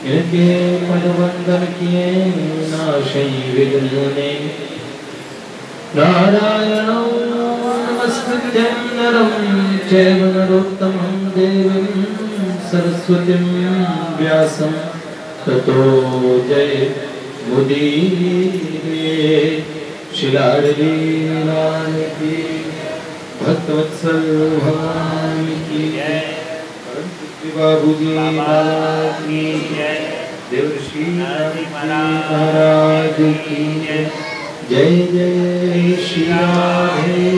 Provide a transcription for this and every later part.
इनके पदवंदन किए नाशै विघ्ने नारायणं नमस्कृत्यं नरं चैव नरोत्तमं देवीं सरस्वतीं व्यासं ततो जयमुदीरये। शिलालीलाय की भक्तवत्सल भगवान की बाबूजी महाराज की देवर्षि महाराज की जय जय श्री राधे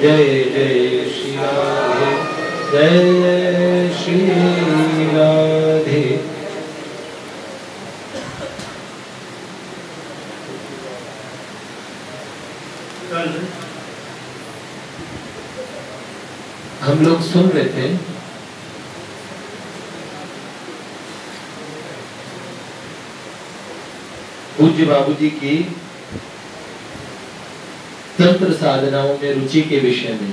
जय जय श्री राधे जय जय श्री राधे। कल हम लोग सुन रहे थे पूज्य बाबूजी की तंत्र साधनाओं में रुचि के विषय में।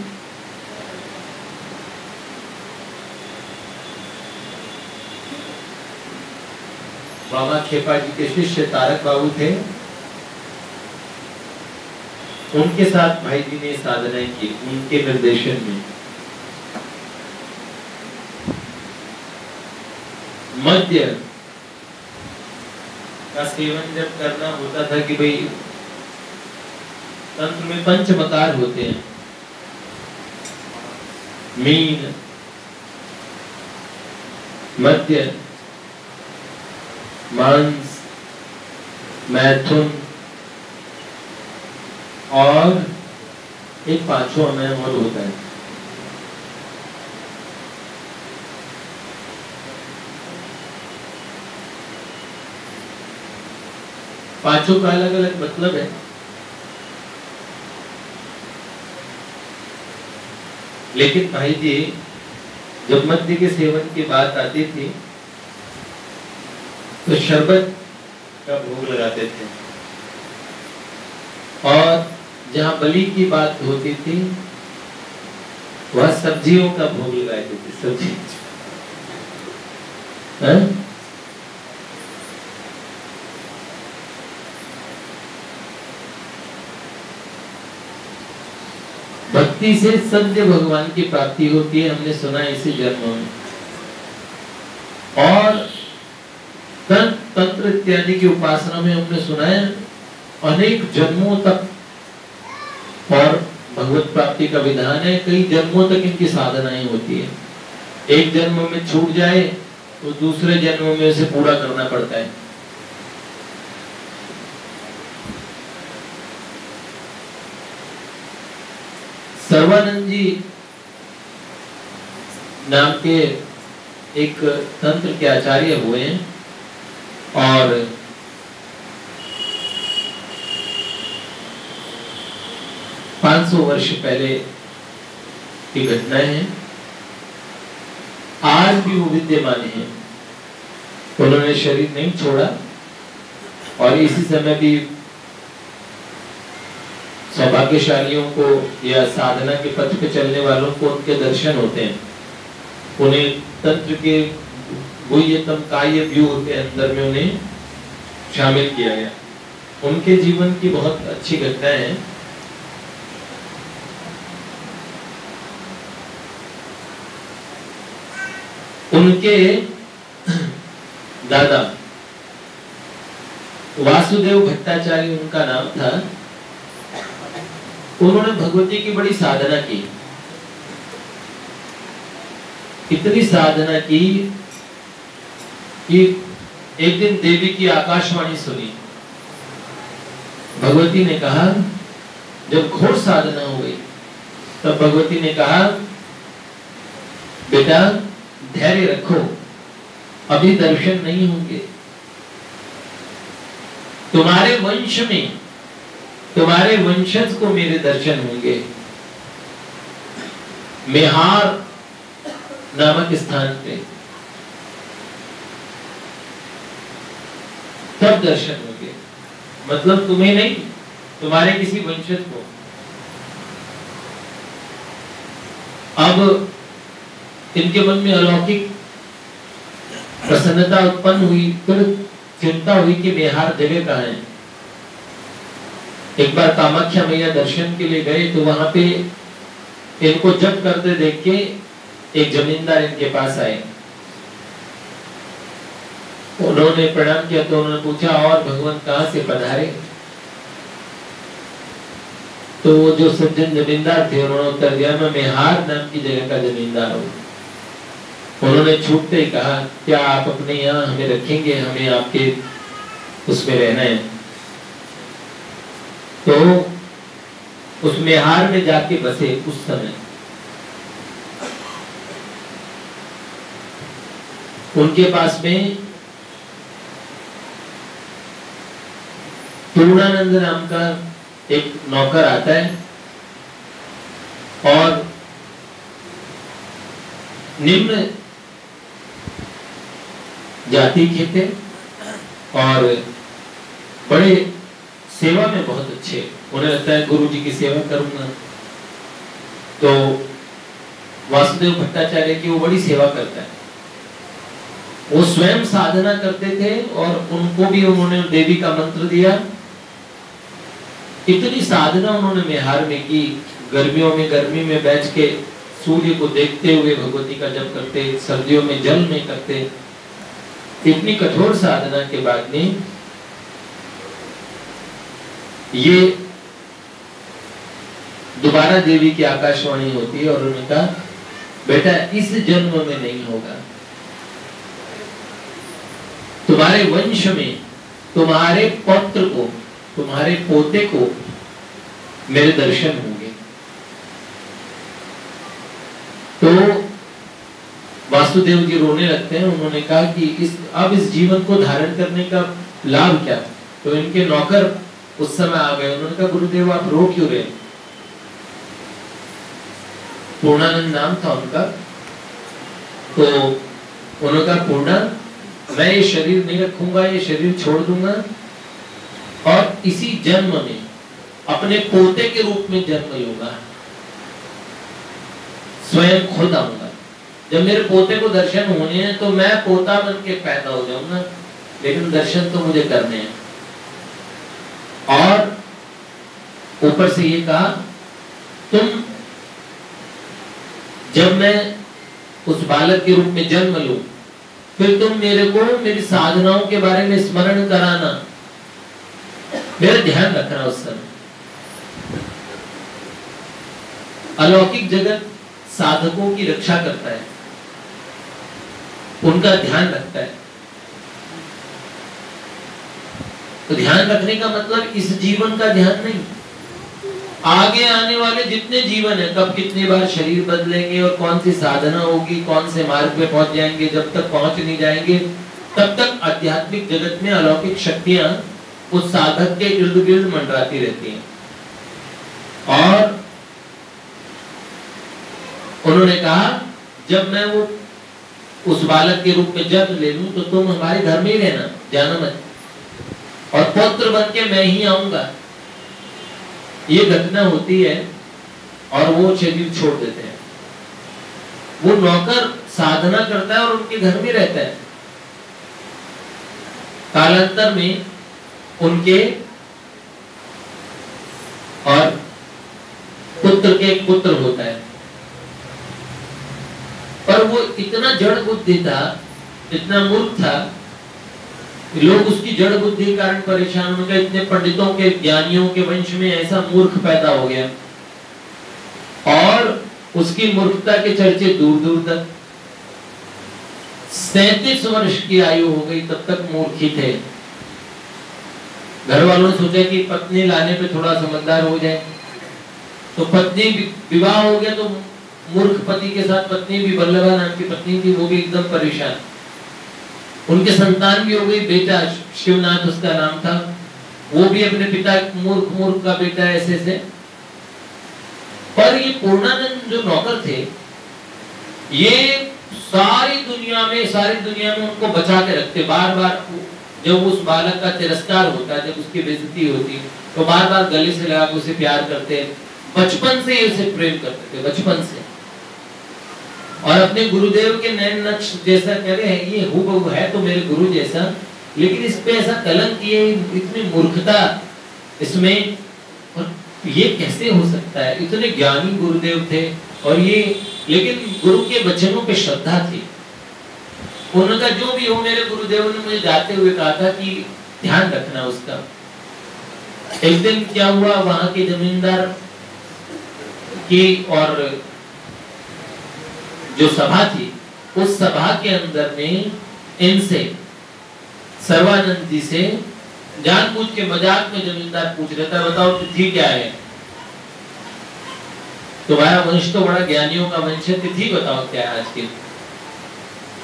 बाबा खेपा जी के शिष्य तारक बाबू थे, उनके साथ भाई जी ने साधनाएं की उनके निर्देशन में। मध्य का सेवन जब करना होता था कि भाई तंत्र में पंच मकार होते हैं, मीन, मध्य, मांस, मैथुन और एक पांचवा में और होता है। पांचों का अलग अलग मतलब है, लेकिन भाई जी जब मध्य के सेवन की बात आती थी तो शरबत का भोग लगाते थे, और जहां बलि की बात होती थी वह सब्जियों का भोग लगाते थे। सब्जी भक्ति से सत्य भगवान की प्राप्ति होती है, हमने सुना इसी जन्म में। और तंत्र इत्यादि की उपासना में हमने सुना है अनेक जन्मों तक, और भगवत प्राप्ति का विधान है कई जन्मों तक इनकी साधनाएं होती है। एक जन्म में छूट जाए तो दूसरे जन्म में इसे पूरा करना पड़ता है। सर्वानंद जी नाम के एक तंत्र के आचार्य हुए हैं, और पांच सौ वर्ष पहले की घटनाएं हैं, आज भी वो विद्यमान हैं। उन्होंने शरीर नहीं छोड़ा, और इसी समय भी सौभाग्यशालियों को या साधना के पथ पे चलने वालों को उनके दर्शन होते हैं। उन्हें तंत्र के गुह्यतम काय व्यूह के अंदर में उन्हें शामिल किया गया। उनके जीवन की बहुत अच्छी घटनाएं हैं। उनके दादा वासुदेव भट्टाचार्य उनका नाम था। उन्होंने भगवती की बड़ी साधना की, इतनी साधना की कि एक दिन देवी की आकाशवाणी सुनी। भगवती ने कहा, जब घोर साधना हो गई तब भगवती ने कहा, बेटा धैर्य रखो, अभी दर्शन नहीं होंगे। तुम्हारे वंश में, तुम्हारे वंशज को मेरे दर्शन होंगे। मेहार नामक स्थान पे तब दर्शन होंगे, मतलब तुम्हें नहीं, तुम्हारे किसी वंशज को। अब इनके मन में अलौकिक प्रसन्नता उत्पन्न हुई, फिर चिंता हुई कि मेहार जगह कहाँ है। एक बार कामाख्या मैया दर्शन के लिए गए तो वहां पे इनको जप करते देख के एक जमींदार इनके पास आए। उन्होंने प्रणाम किया तो उन्होंने पूछा, और भगवान कहाँ से पधारे? तो वो जो सज्जन जमींदार थे उन्होंने उत्तर दिया, मैं मेहार नाम की जगह का जमींदार हूँ। उन्होंने छूटते ही कहा, क्या आप अपने यहाँ हमें रखेंगे, हमें आपके उसमें रहना है। तो उस मेहार में जाके बसे। उस समय उनके पास में पूर्णानंद नाम का एक नौकर आता है और निम्न जाति के थे और बड़े सेवा में बहुत अच्छे। उन्हें लगता है गुरु जी की सेवा करूंगा। तो वासुदेव भट्टाचार्य की वो बड़ी सेवा करता है। वो स्वयं साधना करते थे और उनको भी उन्होंने देवी का मंत्र दिया। इतनी साधना उन्होंने मेहार में की, गर्मियों में गर्मी में बैठ के सूर्य को देखते हुए भगवती का जप करते, सर्दियों में जल में करते। इतनी कठोर साधना के बाद में ये दोबारा देवी की आकाशवाणी होती है और उन्होंने कहा, बेटा इस जन्म में नहीं होगा, तुम्हारे वंश में तुम्हारे पौत्र को, तुम्हारे पोते को मेरे दर्शन होंगे। तो वासुदेव जी रोने लगते हैं। उन्होंने कहा कि अब इस जीवन को धारण करने का लाभ क्या? तो इनके नौकर उस समय आ गए। उन्होंने कहा, गुरुदेव आप रो क्यों रहे? पूर्णानंद नाम था उनका। तो उन्होंने कहा, पूर्णा मैं ये शरीर नहीं रखूंगा, ये शरीर छोड़ दूंगा और इसी जन्म में अपने पोते के रूप में जन्म लूंगा, स्वयं खुद आऊंगा। जब मेरे पोते को दर्शन होने हैं तो मैं पोता बन के पैदा हो जाऊंगा, लेकिन दर्शन तो मुझे करने हैं। और ऊपर से ये कहा, तुम जब मैं उस बालक के रूप में जन्म लूं, फिर तुम मेरे को मेरी साधनाओं के बारे में स्मरण कराना, मेरा ध्यान रखना। उस समय अलौकिक जगत साधकों की रक्षा करता है, उनका ध्यान रखता है। तो ध्यान रखने का मतलब इस जीवन का ध्यान नहीं, आगे आने वाले जितने जीवन है, कब कितनी बार शरीर बदलेंगे और कौन सी साधना होगी, कौन से मार्ग पे पहुंच जाएंगे। जब तक पहुंच नहीं जाएंगे तब तक आध्यात्मिक जगत में अलौकिक शक्तियां उस साधक के इर्द गिर्द मंडराती रहती हैं। और उन्होंने कहा, जब मैं वो उस बालक के रूप में जन्म ले लूं तो तुम हमारे घर में ही रहना, जाना मत, और पुत्र बन के मैं ही आऊंगा। ये घटना होती है और वो शरीर छोड़ देते हैं। वो नौकर साधना करता है और उनके घर में रहता है। कालांतर में उनके और पुत्र के एक पुत्र होता है, पर वो इतना जड़ बुद्धि था, इतना मूर्ख था, लोग उसकी जड़ बुद्धि के कारण परेशान हो गए। इतने पंडितों के, ज्ञानियों के वंश में ऐसा मूर्ख पैदा हो गया और उसकी मूर्खता के चर्चे दूर दूर तक। 37 वर्ष की आयु हो गई, तब तक मूर्ख ही थे। घर वालों ने सोचा कि पत्नी लाने पे थोड़ा समझदार हो जाए, तो पत्नी विवाह हो गया तो मूर्ख पति के साथ पत्नी भी, बल्लभा नाम की पत्नी थी, वो भी एकदम परेशान। उनके संतान भी हो गई, बेटा शिवनाथ उसका नाम था, वो भी अपने पिता मूर्ख का बेटा ऐसे से। पर ये पूर्णानंद जो नौकर थे, ये सारी दुनिया में उनको बचा के रखते। बार बार जब उस बालक का तिरस्कार होता, जब उसकी बेइज्जती होती, तो बार बार गले से लगा के उसे प्यार करते। बचपन से उसे प्रेम करते थे, बचपन से। और अपने गुरुदेव के नैन नक्श जैसा कह रहे हैं, ये हूबहू है तो मेरे गुरु जैसा, लेकिन इस पे ऐसा कलंक, ये इतनी मूर्खता इसमें, और ये कैसे हो सकता है? इतने ज्ञानी गुरुदेव थे और ये, लेकिन गुरु के वचनों पे श्रद्धा थी। उनका जो भी हो, मेरे गुरुदेव ने मुझे जाते हुए कहा था कि ध्यान रखना उसका। एक दिन क्या हुआ, वहां के जमींदार की और जो सभा थी, उस सभा के अंदर में इनसे, सर्वानंद जी से जानबूझ के मजाक में जमींदार पूछ रहा था, बताओ तिथि क्या है? तुम्हारा वंश तो बड़ा ज्ञानियों का वंश है, तिथि बताओ क्या है आज की?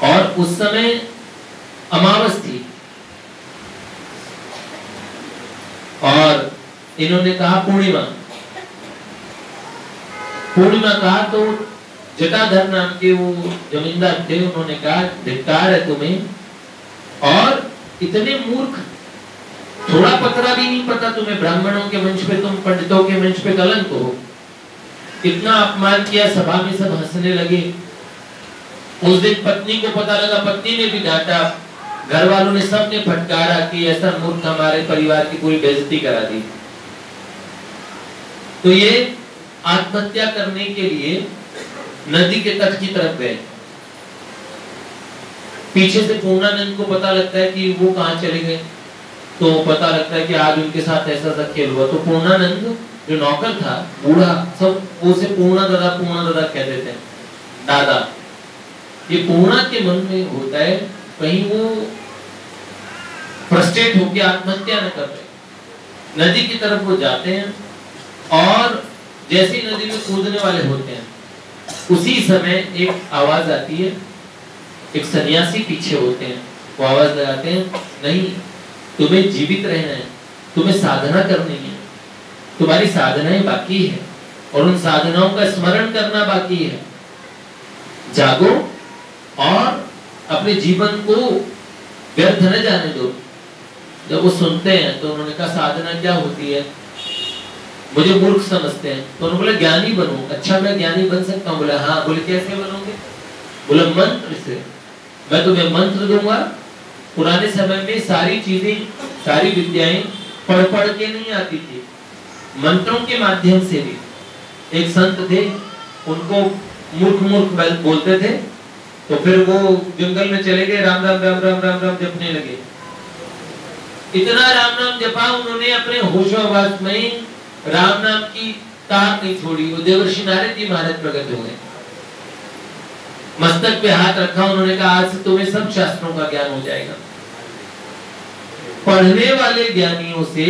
और उस समय अमावस थी और इन्होंने कहा पूर्णिमा। पूर्णिमा कहा तो जटाधर नाम के वो जमींदार थे, उन्होंने कहा धिक्कार है तुम्हें, और इतने मूर्ख, थोड़ा पतरा भी नहीं पता तुम्हें, ब्राह्मणों के वंश पे, तुम पंडितों के वंश पे कलंक हो। इतना अपमान किया, सभा में सब हंसने लगे। उस दिन पत्नी को पता लगा, पत्नी ने भी डांटा, घर वालों ने सबने फटकारा कि ऐसा मूर्ख हमारे परिवार की पूरी बेइज्जती करा दी। तो ये आत्महत्या करने के लिए नदी के तट की तरफ गए। पीछे से पूर्णानंद को पता लगता है कि वो कहां चले गए, तो पता लगता है कि आज उनके साथ ऐसा सा खेल हुआ। तो पूर्णानंद जो नौकर था, बूढ़ा, सब उसे पूर्णा दादा कहते थे, दादा। ये पूर्णा के मन में होता है कहीं वो फ्रस्ट्रेट होकर आत्महत्या न कर रहे। नदी की तरफ वो जाते हैं और जैसे ही नदी में कूदने वाले होते हैं, उसी समय एक आवाज आती है। एक सन्यासी पीछे होते हैं, वो आवाज लगाते हैं, नहीं, तुम्हें जीवित रहना है, तुम्हें साधना करनी है, तुम्हारी साधनाएं बाकी है और उन साधनाओं का स्मरण करना बाकी है। जागो और अपने जीवन को व्यर्थ न जाने दो। जब वो सुनते हैं तो उन्होंने कहा साधना क्या होती है? मुझे मूर्ख समझते हैं। तो उन्होंने बोला ज्ञानी बनो। अच्छा, मैं ज्ञानी बन सकता हूँ? बोला हाँ। बोले कैसे बनोगे? बोला मंत्र से, मैं तुम्हें मंत्र दूंगा। पुराने समय में सारी चीजें, सारी विद्याएं पढ़ पढ़ के नहीं आती थी, मंत्रों के माध्यम से भी। एक संत थे, उनको मूर्ख बोलते थे, तो फिर वो जंगल में चले गए, राम राम राम राम राम राम जपने लगे। इतना राम नाम जपा उन्होंने, अपने होशोहवास में राम नाम की तार नहीं छोड़ी। वो देवर्षि नारद जी महाराज प्रकट हो गए, मस्तक पे हाथ रखा, उन्होंने कहा आज से तुम्हें सब शास्त्रों का ज्ञान हो जाएगा। पढ़ने वाले ज्ञानियों से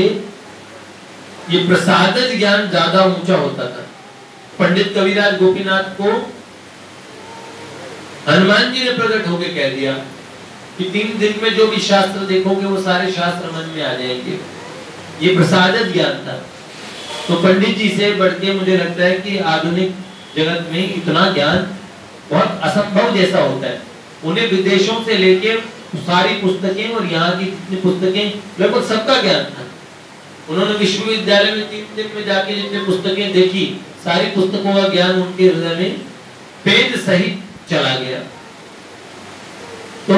ये प्रसादज ज्ञान ज्यादा ऊंचा होता था। पंडित कविराज गोपीनाथ को हनुमान जी ने प्रकट होकर कह दिया कि 3 दिन में जो भी शास्त्र देखोगे वो सारे शास्त्र मन में आ जाएंगे। ये प्रसादज ज्ञान था। तो पंडित जी से बढ़ के मुझे लगता है कि आधुनिक जगत में इतना ज्ञान बहुत असंभव जैसा होता है। उन्हें विदेशों से लेके सारी पुस्तकें और यहाँ की जितनी पुस्तकें, लगभग सबका ज्ञान था। उन्होंने विश्वविद्यालय में 3 दिन में जाके जितनी पुस्तकें देखी, सारी पुस्तकों का ज्ञान उनके हृदय में पेज सहित चला गया। तो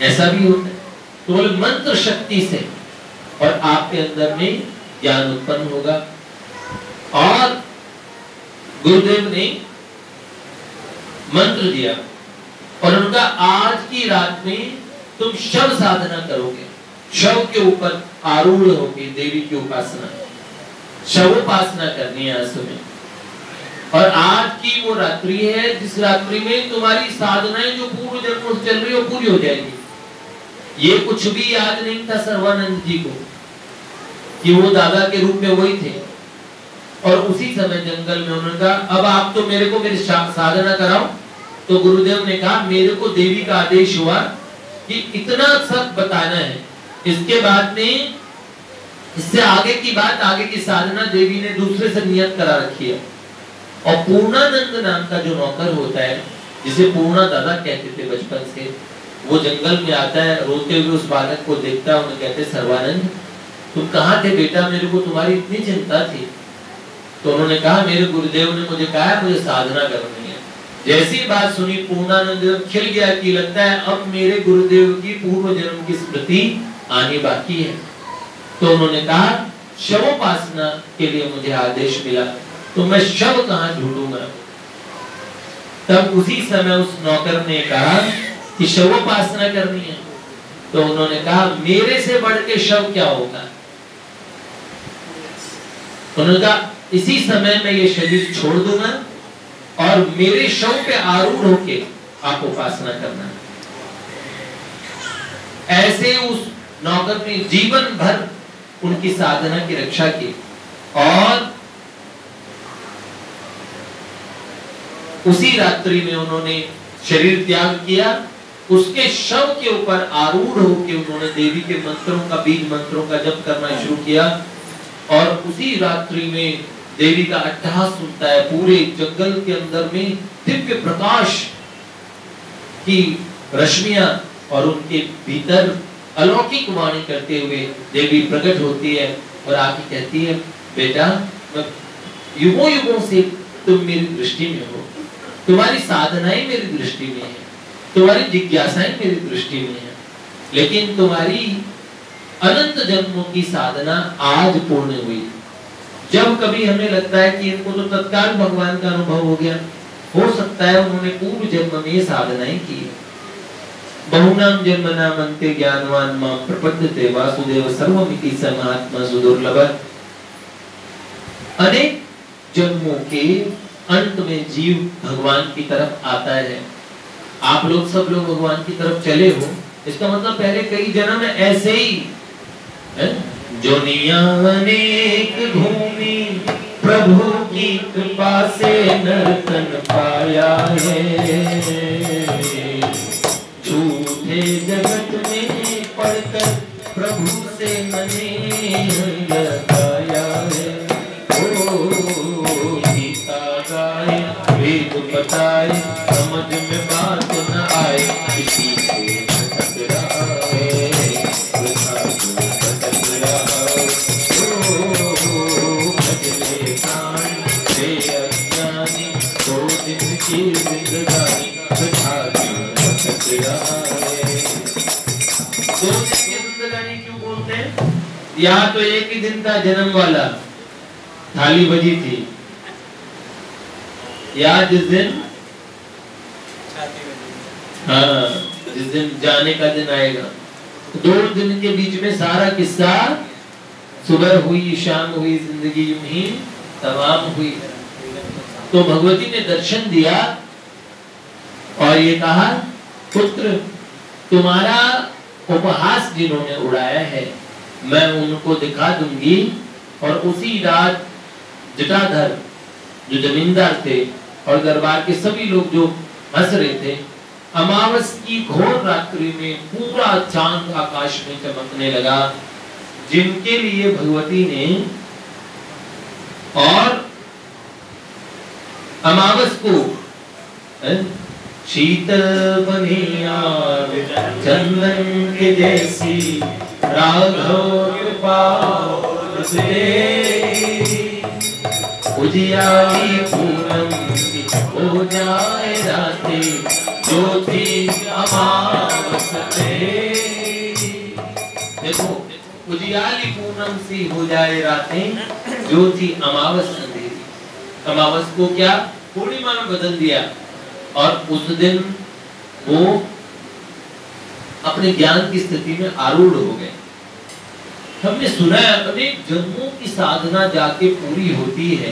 ऐसा भी होता है। तो बोले मंत्र शक्ति से और आपके अंदर में ज्ञान उत्पन्न होगा। और गुरुदेव ने मंत्र दिया और उनका आज की रात में तुम शव साधना करोगे। शव के ऊपर आरूढ़ होगी देवी की उपासना, शवोपासना करनी है आज तुम्हें। और आज की वो रात्रि है जिस रात्रि में तुम्हारी साधनाएं जो पूर्व जन्मों से चल रही है वो पूरी हो जाएगी। ये कुछ भी याद नहीं था सर्वानंद जी को कि वो दादा के रूप में वही थे। और उसी समय जंगल में उन्होंने कहा अब आप तो मेरे को मेरी साधना कराओ। तो गुरुदेव ने कहा मेरे को देवी का आदेश हुआ कि इतना सब बताना है, इसके बाद में इससे आगे की बात, आगे की साधना देवी ने दूसरे से नियत करा रखी है। और पूर्णानंद नाम का जो नौकर होता है, जिसे पूर्णा दादा कहते थे बचपन से, वो जंगल में आता है, रोते हुए उस बालक को देखता है। उन्हें कहते सर्वानंद तुम कहाँ थे बेटा, मेरे को तुम्हारी इतनी चिंता थी। तो उन्होंने कहा मेरे गुरुदेव ने मुझे कहा मुझे साधना करनी है। जैसी बात सुनी पूर्णानंद खिल गया कि लगता है अब मेरे गुरुदेव की पूर्व जन्म की स्मृति आनी बाकी है। तो उन्होंने कहा शवोपासना के लिए मुझे आदेश मिला, तो मैं शव कहाँ ढूंढूंगा। तब उसी समय उस नौकर ने कहा कि शवोपासना करनी है। तो उन्होंने कहा मेरे से बढ़ के शव क्या होगा। उन्होंने कहा इसी समय मैं ये शरीर छोड़ दूंगा और मेरे शव पे आरूढ़ होके आप उपासना करना। ऐसे उस नौकर ने जीवन भर उनकी साधना की रक्षा की और उसी रात्रि में उन्होंने शरीर त्याग किया। उसके शव के ऊपर आरूढ़ होकर उन्होंने देवी के मंत्रों का, बीज मंत्रों का जप करना शुरू किया और उसी रात्रि में देवी का अट्टहास सुनता है। पूरे जंगल के अंदर में दिव्य प्रकाश की रश्मियां और उनके भीतर अलौकिक वाणी करते हुए देवी प्रकट होती है और आके कहती है बेटा युगों युगों से तुम मेरी दृष्टि में हो, तुम्हारी साधनाएं मेरी दृष्टि में है, तुम्हारी जिज्ञासाएं मेरी दृष्टि में है, लेकिन तुम्हारी अनंत जन्मों की साधना आज पूर्ण हुई। जब कभी हमें लगता है कि इनको तो तत्काल भगवान का अनुभव हो गया, हो सकता है उन्होंने पूर्व जन्म में साधनाएं की। बहुनाम जन्मनाम अन्ते ज्ञानवान मां प्रपद्यते वासुदेव सर्वमिति स महात्मा सुदुर्लभ। अनेक जन्मों के अंत में जीव भगवान की तरफ आता है। आप लोग सब लोग भगवान की तरफ चले हो, इसका मतलब पहले कई जन्म ऐसे ही है। जोनिया अनेक घूमी प्रभु की कृपा से नर्तन पाया है। झूठे जगत में पढ़कर प्रभु से मने लगाया है। ओ गीता गाए वेद बताए समझ में बात न आए, किसी से भटक रहा है, भटक रहा ओ भजने प्राण से अज्ञानी, 2 दिन की जिंदगानी भटक रहा है। 2 दिन की जिंदगानी क्यों बोलते हैं? यहाँ तो एक ही दिन का जन्म वाला थाली बजी थी, या जिस दिन हाँ जिस दिन जाने का दिन आएगा, 2 दिन के बीच में सारा किस्सा, सुबह हुई शाम हुई, जिंदगी यूं ही तमाम हुई। तो भगवती ने दर्शन दिया और ये कहा पुत्र तुम्हारा उपहास जिन्होंने उड़ाया है मैं उनको दिखा दूंगी। और उसी रात जटाधर जो जमींदार थे और दरबार के सभी लोग जो हंस रहे थे, अमावस की घोर रात्रि में पूरा चांद आकाश में चमकने लगा, जिनके लिए भगवती ने और अमावस को शीतल बनिया चंदन के जैसी राघव कृपा उजियारी पूनम हो जाए रातें, ज्योति अमावस देखो उजियारी पूनम सी हो जाए रातें, ज्योति अमावस अंधेरी। अमावस को क्या पूर्णिमा में बदल दिया और उस दिन वो अपने ज्ञान की स्थिति में आरूढ़ हो गए। हमने सुना है अनेक जन्मों की साधना जाके पूरी होती है,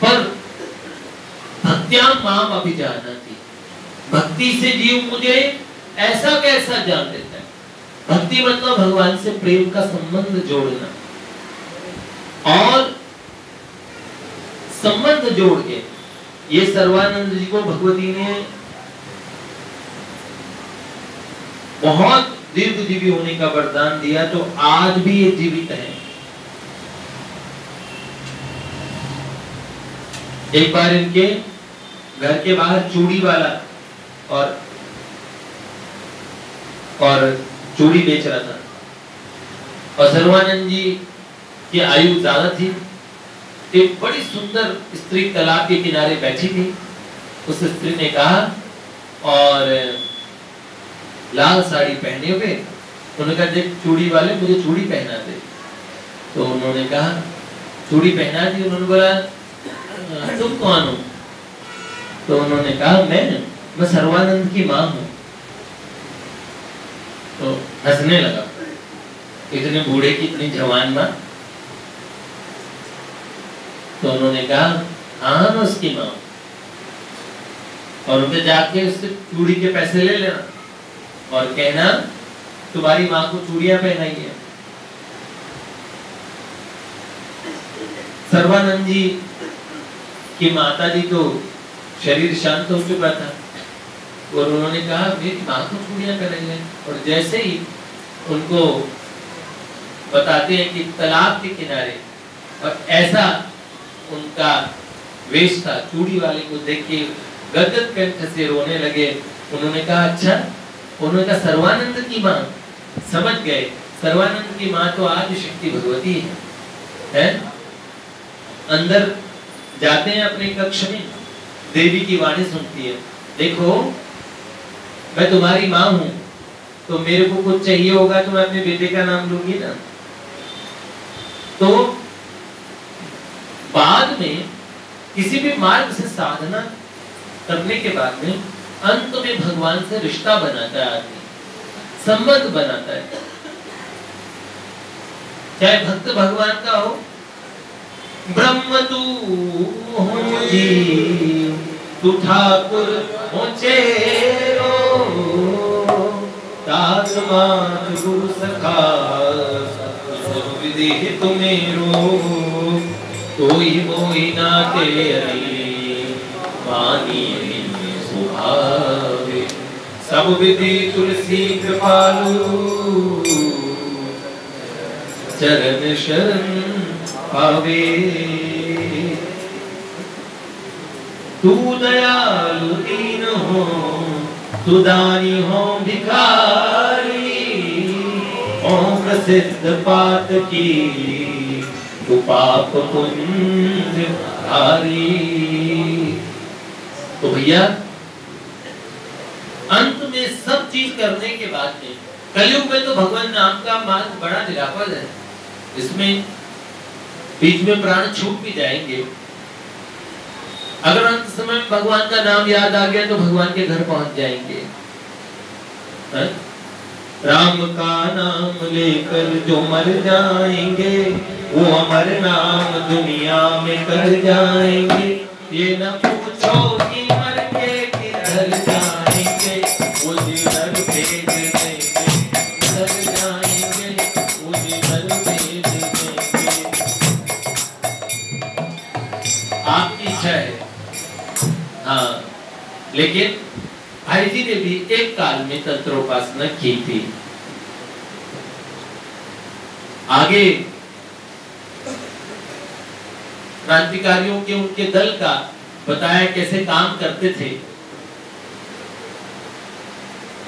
पर भक्त्यां माम अभिजानाति, भक्ति से जीव मुझे ऐसा कैसा जान लेता है। भक्ति मतलब भगवान से प्रेम का संबंध जोड़ना, और संबंध जोड़ के ये सर्वानंद जी को भगवती ने बहुत दीर्घजीवी होने का वरदान दिया, तो आज भी ये जीवित है। एक बार इनके घर के बाहर चूड़ी वाला और चूड़ी बेच रहा था, और सर्वानंद जी की आयु ज्यादा थी। एक बड़ी सुंदर स्त्री तालाब के किनारे बैठी थी उस स्त्री ने कहा, और लाल साड़ी पहने हुए, उन्होंने कहा देख चूड़ी वाले मुझे चूड़ी पहना दे। तो उन्होंने कहा चूड़ी पहना दी। उन्होंने बोला तुम कौन हो? तो उन्होंने कहा मैं सर्वानंद की माँ हूँ। तो हंसने लगा, इतने बूढ़े की इतनी जवान माँ। तो उन्होंने कहा हाँ मैं उसकी माँ हूँ, और उनके जाके उससे चूड़ी के पैसे ले लेना और कहना तुम्हारी माँ को चूड़ियां पहनाई है। सर्वानंद जी की माता जी तो शरीर शांत हो चुका था, और उन्होंने कहा मेरी माँ को चूड़ियां पहनाई है। और जैसे ही उनको बताते हैं कि तालाब के किनारे, और ऐसा उनका वेश था, चूड़ी वाले को देख के गदगद कंठ से रोने लगे। उन्होंने कहा अच्छा, उन्होंने कहा सर्वानंद की माँ। समझ गए सर्वानंद की माँ तो आदि शक्ति भगवती है। अंदर जाते हैं अपने कक्ष में, देवी की वाणी सुनती है, देखो मैं तुम्हारी माँ हूं, तो मेरे को कुछ चाहिए होगा तो मैं अपने बेटे का नाम लूंगी ना। तो बाद में किसी भी मार्ग से साधना करने के बाद में अंत में भगवान से रिश्ता बनाता है आदमी, संबंध बनाता है। चाहे भक्त भगवान का हो, ब्रह्म तू हो जी, तू ठाकुर हो चेरो, तात मात गुरु सखा, सब विधि तुमेरो, कोई मोहि ना तेरी वाणी सुहावे, सब विधि तुलसी कृपालु, चरण शरण पावे। तू दयालु दीन हो, तू दानी हो भिखारी, ओम प्रसिद्ध पात की, तू पाप पुण्य हारी। तो भैया अंत में सब चीज करने के बाद में, कलयुग में तो भगवान नाम का मार्ग बड़ा निरापद है, इसमें बीच में प्राण छूट भी जाएंगे। अगर अंत समय भगवान का नाम याद आ गया तो भगवान के घर पहुंच जाएंगे। है? राम का नाम लेकर जो मर जाएंगे, वो अमर नाम दुनिया में कर जाएंगे। ये न पूछो कि मर के किधर जाएंगे, वो जिधर भेज देंगे उधर जाएंगे, वो जिधर भेज देंगे। आपकी इच्छा है। हाँ, लेकिन भाई जी ने भी एक काल में तंत्रोपासना की थी। आगे क्रांतिकारियों के उनके दल का बताया कैसे काम करते थे।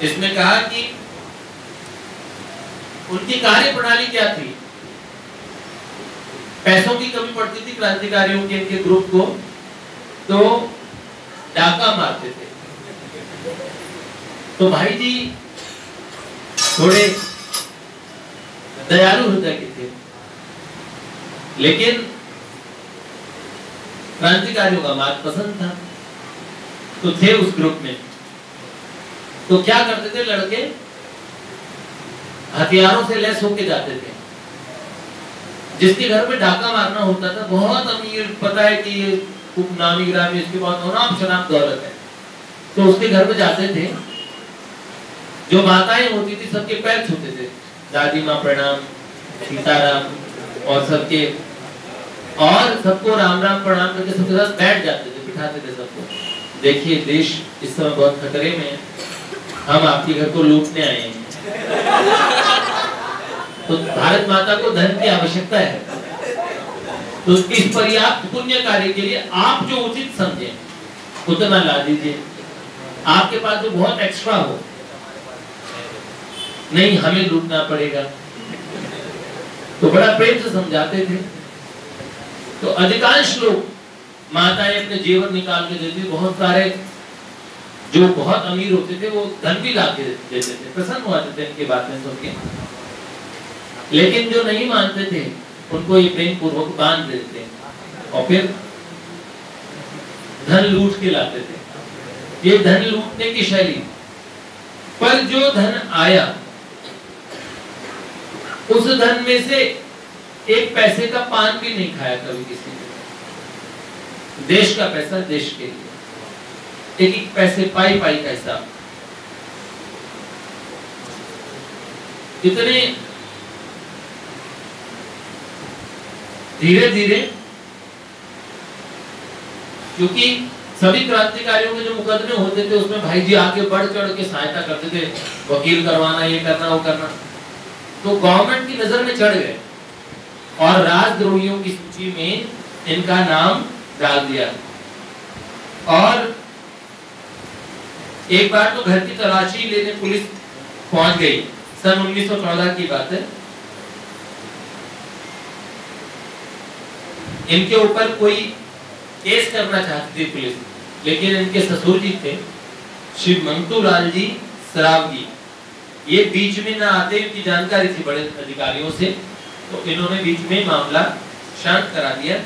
इसमें कहा कि उनकी कार्य प्रणाली क्या थी। पैसों की कमी पड़ती थी क्रांतिकारियों के इनके ग्रुप को, तो डाका मारते थे। तो भाई जी थोड़े दयालु हृदय के थे, लेकिन क्रांतिकारियों का मार्ग पसंद था, तो थे उस ग्रुप में। तो क्या करते थे लड़के, हथियारों से लैस होके जाते थे। जिसके घर में डाका मारना होता था, बहुत अमीर, पता है कि ये खूब नामी ग्रामी, इसके बाद नाम शनाम दौलत है, तो उसके घर में जाते थे। जो माताएं होती थी सबके पैर छूते थे, दादी माँ प्रणाम, सीताराम, और सबके, और सबको राम राम प्रणाम करके सबके साथ बैठ जाते थे, बिठाते थे सबको। देखिए देश इस समय बहुत खतरे में है, हम आपके घर को लूटने आए हैं। तो भारत माता को धन की आवश्यकता है, तो इस पर्याप्त पुण्य कार्य के लिए आप जो उचित समझे उतना ला दीजिए। आपके पास जो बहुत एक्स्ट्रा हो, नहीं हमें लूटना पड़ेगा। तो बड़ा प्रेम से समझाते थे। तो अधिकांश लोग, माताएं अपने जेवर निकाल के देती, बहुत सारे जो बहुत अमीर होते थे वो धन भी ला के देते थे, प्रसन्न हो जाते थे इनकी बातें सुन के। लेकिन जो नहीं मानते थे उनको ये प्रेम पूर्वक बांध देते और फिर धन लूट के लाते थे। ये धन लूटने की शैली। पर जो धन आया उस धन में से एक पैसे का पान भी नहीं खाया कभी किसी ने। देश का पैसा देश के लिए, एक एक पैसे पाई पाई का हिसाब। इतने धीरे धीरे, क्योंकि सभी क्रांतिकारियों के जो मुकदमे होते थे उसमें भाई जी आगे बढ़ चढ़ के सहायता करते थे, वकील करवाना, ये करना वो करना, तो गवर्नमेंट की नजर में चढ़ गए और राजद्रोहियों की सूची में इनका नाम डाल दिया। और एक बार तो घर की तलाशी लेने पुलिस पहुंच गई, सन 1914 की बात है। इनके ऊपर कोई केस करना चाहती थी पुलिस, लेकिन इनके ससुर जी थे श्री मंतू लाल जी सरावगी, ये बीच में ना आते, इनकी जानकारी थी बड़े अधिकारियों से, तो इन्होंने बीच में मामला शांत करा दिया।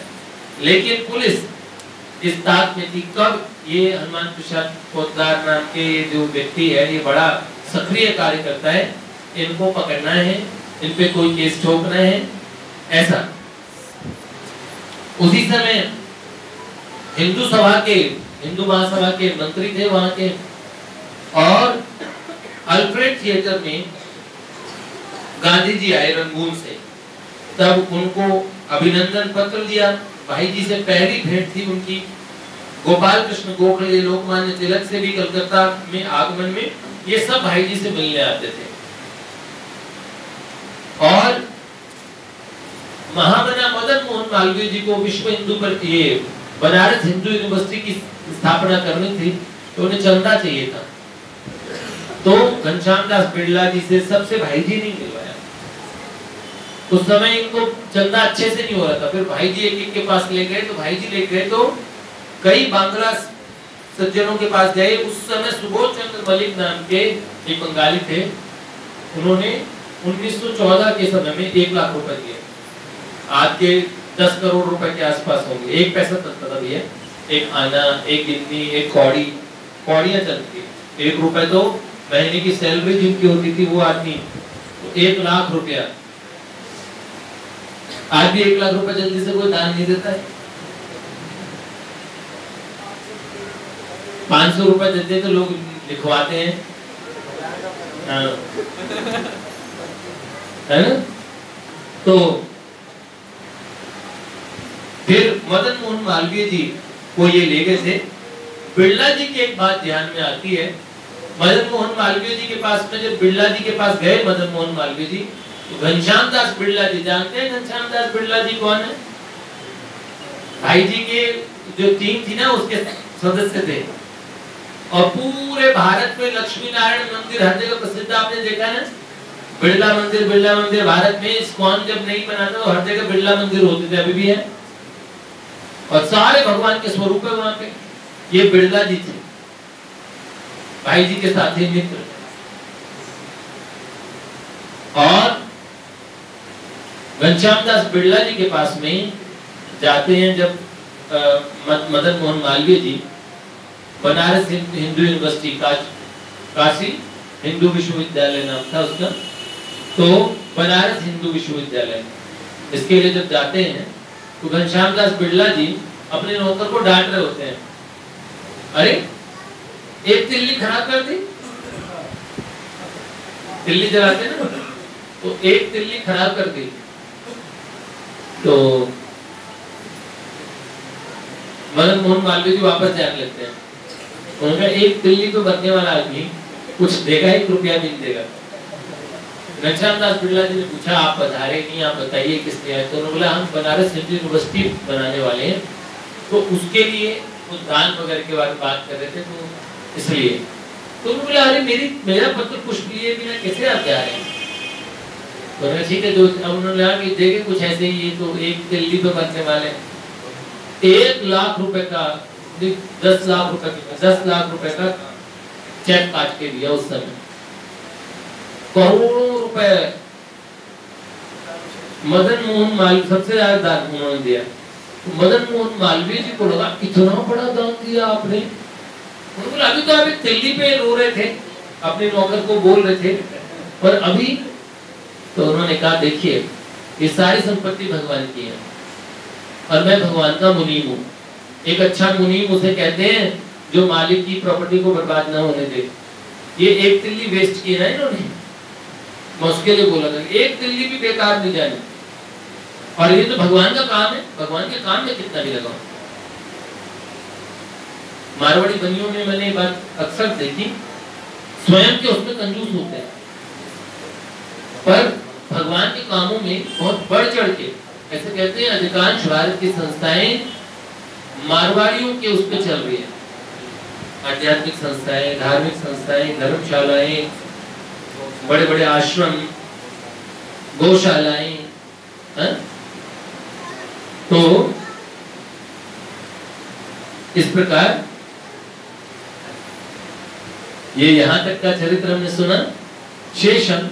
लेकिन पुलिस इस ताक में थी, कब ये हनुमान प्रसाद पोद्दार नाम के जो व्यक्ति है, ये बड़ा सक्रिय कार्य करता है, इनको पकड़ना है, इन पे कोई केस ठोकना है, ऐसा। उसी समय हिंदू सभा के, हिंदू महासभा के मंत्री थे वहां के, और अल्फ्रेड थिएटर में गांधी जी आए रंगून से, तब उनको अभिनंदन पत्र दिया। भाई जी से पहली भेंट थी उनकी। गोपाल कृष्ण गोखले, लोकमान्य तिलक से भी कलकत्ता में आगमन में ये सब भाई जी से मिलने आते थे। और महामना मदन मोहन मालवीय जी को विश्व हिंदू पर ये बनारस हिंदू यूनिवर्सिटी की स्थापना करनी थी, तो उन्हें चंदा चाहिए था। तो घनश्याम दास बिड़ला जी से सबसे भाई जी नहीं मिलवाया। उस समय इनको चंदा अच्छे से नहीं हो रहा था, फिर भाई जी एक के पास ले गए, तो भाई जी ले गए तो कई बांग्ला सज्जनों के पास गए। उस समय सुबोध चंद्र मलिक नाम के एक बंगाली थे, उन्होंने 1914 के समय में 1 लाख रुपए दिए, आज के 10 करोड़ रुपए के आसपास होंगे। एक पैसा तब भी है, एक आना, एक गिन्नी, एक कौड़ी, कौड़ियां चलती है। 1 रुपए तो महीने की सैलरी जिनकी होती थी वो आदमी, तो 1 लाख रुपया। आज भी 1 लाख रुपए जल्दी से कोई दान नहीं देता है। 500 रुपए देते तो लोग लिखवाते हैं, है ना? तो फिर मदन मोहन मालवीय जी को ये ले गए थे। बिड़ला जी की एक बात ध्यान में आती है, मदन मोहन मालवीय जी के पास में जब बिड़ला जी के पास गए मदन मोहन मालवीय जी, तो घनश्याम दास बिड़ला जी, जानते हैं घनश्याम दास बिड़ला जी कौन है? भाई जी के जो टीम थी ना उसके सदस्य थे। और पूरे भारत में लक्ष्मी नारायण मंदिर हर जगह प्रसिद्ध, आपने देखा ना, बिड़ला मंदिर भारत में इस्कॉन जब नहीं बना था तो हर जगह बिड़ला मंदिर होते थे, अभी भी है। और सारे भगवान के स्वरूप है वहां पे। ये बिड़ला जी थे, भाई जी के साथी मित्र। और घनश्याम दास बिड़ला जी के पास में जाते हैं जब मदन मोहन मालवीय जी, बनारस हिंदू यूनिवर्सिटी, काशी हिंदू विश्वविद्यालय नाम था उसका, तो बनारस हिंदू विश्वविद्यालय, इसके लिए जब जाते हैं तो घनश्याम दास बिड़ला जी अपने नौकर को डांट रहे होते हैं, अरे एक तिल्ली खराब कर दी, तिल्ली जलाते ना, तो एक तिल्ली खराब कर दी। तो मदन मोहन मालवीय जी वापस जाने लगते हैं। उन्होंने एक तिल्ली पे बनने वाला आदमी कुछ देगा, 1 रुपया भी नहीं देगा। घनश्याम दास बिड़ला जी ने पूछा, आप पधारे नहीं, आप बताइए किस लिए आए? तो उन्होंने बोला, हम बनारस हिंदू यूनिवर्सिटी बनाने वाले हैं, तो उसके लिए कुछ दान वगैरह के बारे में बात कर रहे थे, तो इसलिए। तो उन्होंने बोला, अरे मेरा पत्र पुष्प लिए बिना कैसे आप जा रहे हैं? तो ठीक है, जो उन्होंने कहा कि देखे कुछ ऐसे ही, ये तो एक दिल्ली पे बनने वाले 1 लाख रुपए का, 10 लाख रुपए का चेक काट के दिया उस समय, करोड़ों रुपए मदन मोहन मालवीय सबसे ज्यादा दान उन्होंने दिया। तो मदन मोहन मालवीय जी को लगा कितना बड़ा दान दिया आपने। उन्होंने बोला अभी तो आप एक दिल्ली पे रो रहे थे, अपने नौकर को बोल रहे थे, पर अभी तो उन्होंने कहा देखिए ये सारी संपत्ति भगवान की है और मैं भगवान का मुनीम हूँ। एक अच्छा मुनीम उसे कहते हैं जो मालिक की प्रॉपर्टी को बर्बाद ना होने दे। ये एक दिल्ली वेस्ट की है इन्होंने, मैं उसके लिए बोला था एक दिल्ली भी बेकार नहीं जानी। और ये तो भगवान का काम है, भगवान के काम में कितना भी लगाओ। मारवाड़ी बनियों में मैंने ये बात अक्सर देखी, स्वयं के उसमें कंजूस होते हैं पर भगवान के कामों में बहुत बढ़ चढ़ के, ऐसे कहते हैं अधिकांश भारत की संस्थाएं मारवाड़ियों के उस पर चल रही है। आध्यात्मिक संस्थाएं, धार्मिक संस्थाएं, धर्मशालाएं, बड़े बड़े आश्रम, गौशालाएं, तो इस प्रकार ये यहाँ तक का चरित्र हमने सुना। शेषम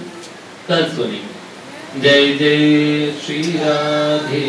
कल सुनेंगे। जय जय श्री राधे।